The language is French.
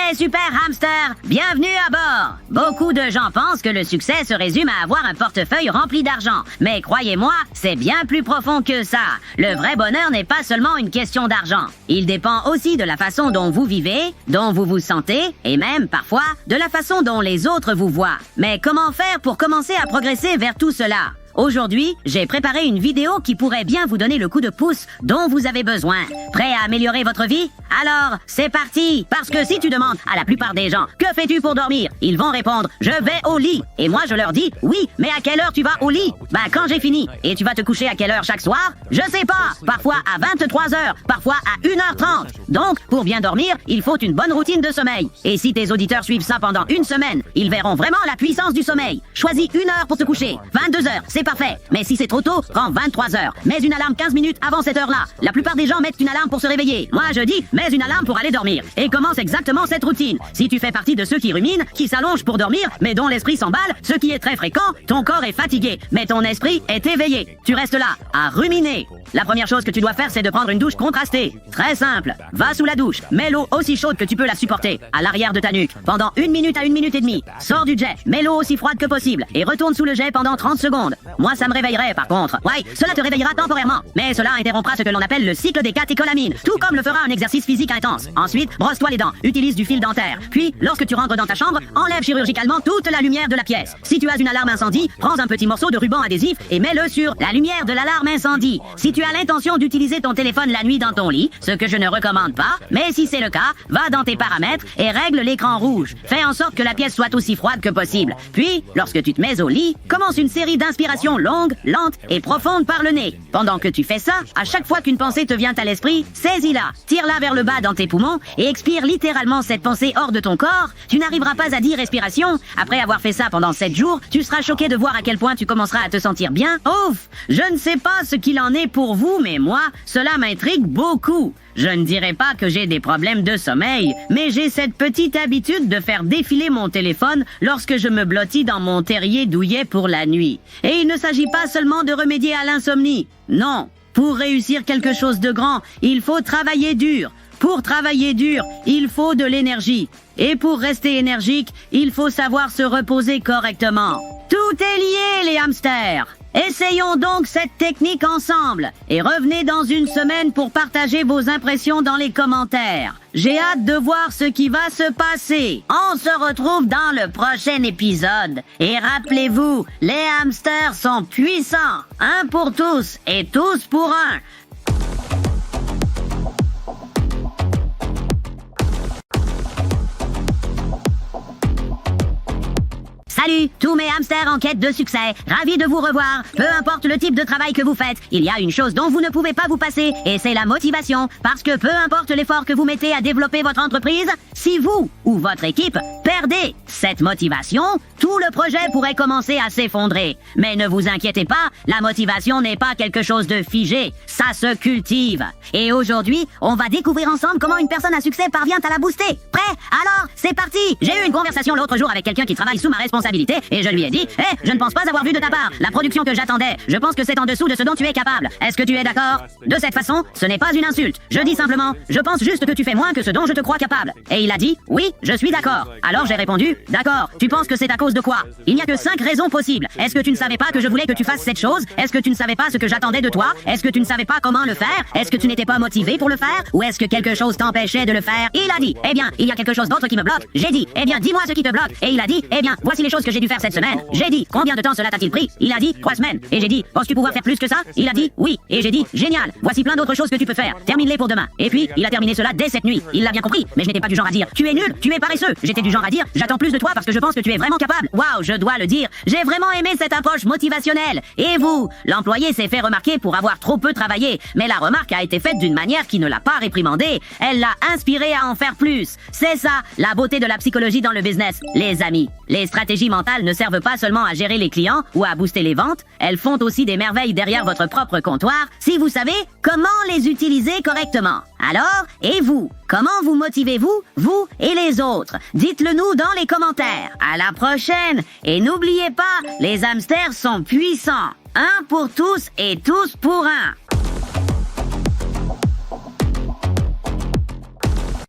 Les super hamsters, bienvenue à bord. Beaucoup de gens pensent que le succès se résume à avoir un portefeuille rempli d'argent. Mais croyez-moi, c'est bien plus profond que ça. Le vrai bonheur n'est pas seulement une question d'argent. Il dépend aussi de la façon dont vous vivez, dont vous vous sentez, et même, parfois, de la façon dont les autres vous voient. Mais comment faire pour commencer à progresser vers tout cela ? Aujourd'hui, j'ai préparé une vidéo qui pourrait bien vous donner le coup de pouce dont vous avez besoin. Prêt à améliorer votre vie? Alors, c'est parti! Parce que si tu demandes à la plupart des gens « Que fais-tu pour dormir ?» Ils vont répondre « Je vais au lit ». Et moi, je leur dis « Oui, mais à quelle heure tu vas au lit ?» Bah, quand j'ai fini. Et tu vas te coucher à quelle heure chaque soir? Je sais pas! Parfois à 23h, parfois à 1h30. Donc, pour bien dormir, il faut une bonne routine de sommeil. Et si tes auditeurs suivent ça pendant une semaine, ils verront vraiment la puissance du sommeil. Choisis 1 heure pour te coucher. 22h, c'est parfait. Mais si c'est trop tôt, prends 23h. Mets une alarme 15 minutes avant cette heure-là. La plupart des gens mettent une alarme pour se réveiller. Moi, je dis, mets une alarme pour aller dormir. Et commence exactement cette routine. Si tu fais partie de ceux qui ruminent, qui s'allongent pour dormir, mais dont l'esprit s'emballe, ce qui est très fréquent, ton corps est fatigué, mais ton esprit est éveillé. Tu restes là, à ruminer. La première chose que tu dois faire, c'est de prendre une douche contrastée. Très simple. Va sous la douche. Mets l'eau aussi chaude que tu peux la supporter, à l'arrière de ta nuque, pendant 1 minute à 1 minute et demie. Sors du jet. Mets l'eau aussi froide que possible et retourne sous le jet pendant 30 secondes. Moi, ça me réveillerait, par contre. Ouais, cela te réveillera temporairement. Mais cela interrompra ce que l'on appelle le cycle des catécholamines, tout comme le fera un exercice physique intense. Ensuite, brosse-toi les dents. Utilise du fil dentaire. Puis, lorsque tu rentres dans ta chambre, enlève chirurgicalement toute la lumière de la pièce. Si tu as une alarme incendie, prends un petit morceau de ruban adhésif et mets-le sur la lumière de l'alarme incendie. Si tu as l'intention d'utiliser ton téléphone la nuit dans ton lit, ce que je ne recommande pas, mais si c'est le cas, va dans tes paramètres et règle l'écran rouge. Fais en sorte que la pièce soit aussi froide que possible. Puis, lorsque tu te mets au lit, commence une série d'inspirations longues, lentes et profondes par le nez. Pendant que tu fais ça, à chaque fois qu'une pensée te vient à l'esprit, saisis-la, tire-la vers le bas dans tes poumons et expire littéralement cette pensée hors de ton corps. Tu n'arriveras pas à 10 respirations. Après avoir fait ça pendant 7 jours, tu seras choqué de voir à quel point tu commenceras à te sentir bien. Ouf! Je ne sais pas ce qu'il en est pour vous, mais moi, cela m'intrigue beaucoup. Je ne dirais pas que j'ai des problèmes de sommeil, mais j'ai cette petite habitude de faire défiler mon téléphone lorsque je me blottis dans mon terrier douillet pour la nuit. Et il ne s'agit pas seulement de remédier à l'insomnie. Non. Pour réussir quelque chose de grand, il faut travailler dur. Pour travailler dur, il faut de l'énergie. Et pour rester énergique, il faut savoir se reposer correctement. Tout est lié, les hamsters! Essayons donc cette technique ensemble et revenez dans une semaine pour partager vos impressions dans les commentaires. J'ai hâte de voir ce qui va se passer. On se retrouve dans le prochain épisode. Et rappelez-vous, les hamsters sont puissants. Un pour tous et tous pour un. Salut, tous mes hamsters en quête de succès. Ravi de vous revoir. Peu importe le type de travail que vous faites, il y a une chose dont vous ne pouvez pas vous passer, et c'est la motivation. Parce que peu importe l'effort que vous mettez à développer votre entreprise, si vous ou votre équipe perdez cette motivation, tout le projet pourrait commencer à s'effondrer. Mais ne vous inquiétez pas, la motivation n'est pas quelque chose de figé. Ça se cultive. Et aujourd'hui, on va découvrir ensemble comment une personne à succès parvient à la booster. Prêt? Alors, c'est parti! J'ai eu une conversation l'autre jour avec quelqu'un qui travaille sous ma responsabilité et je lui ai dit « je ne pense pas avoir vu de ta part la production que j'attendais. Je pense que c'est en dessous de ce dont tu es capable. Est-ce que tu es d'accord ?» De cette façon, ce n'est pas une insulte. Je dis simplement « Je pense juste que tu fais moins que ce dont je te crois capable. » Et il a dit « Oui, je suis d'accord. » Alors j'ai répondu « D'accord. Tu penses que c'est à cause de quoi? Il n'y a que 5 raisons possibles. Est-ce que tu ne savais pas que je voulais que tu fasses cette chose? Est-ce que tu ne savais pas ce que j'attendais de toi? Est-ce que tu ne savais pas comment le faire? Est-ce que tu n'étais pas motivé pour le faire? Ou est-ce que quelque chose t'empêchait de le faire? Il a dit « Eh bien, il y a quelque chose d'autre qui me bloque. » J'ai dit « Eh bien, dis-moi ce qui te bloque. » Et il a dit « Eh bien, voici les choses que j'ai dû faire cette semaine. » J'ai dit « Combien de temps cela t'a-t-il pris? » Il a dit « 3 semaines. » Et j'ai dit « Penses-tu pouvoir faire plus que ça? » Il a dit « Oui. » Et j'ai dit « Génial. Voici plein d'autres choses que tu peux faire. Termine-les pour demain. » Et puis, il a terminé cela dès cette nuit. Il l'a bien compris, mais je n'étais pas du genre à dire « Tu es nul, tu es paresseux. » J'étais du genre à dire « J'attends plus de toi parce que je pense que tu es vraiment capable. » Waouh, je dois le dire. J'ai vraiment aimé cette approche motivationnelle. Et vous? L'employé s'est fait remarquer pour avoir trop peu travaillé, mais la remarque a été faite d'une manière qui ne l'a pas réprimandé. Elle l'a inspiré à en faire plus. C'est ça, la beauté de la psychologie dans le business, les amis. Les stratégies mentales ne servent pas seulement à gérer les clients ou à booster les ventes, elles font aussi des merveilles derrière votre propre comptoir si vous savez comment les utiliser correctement. Alors, et vous? Comment vous motivez-vous, vous et les autres? Dites-le nous dans les commentaires. À la prochaine! Et n'oubliez pas, les hamsters sont puissants. Un pour tous et tous pour un.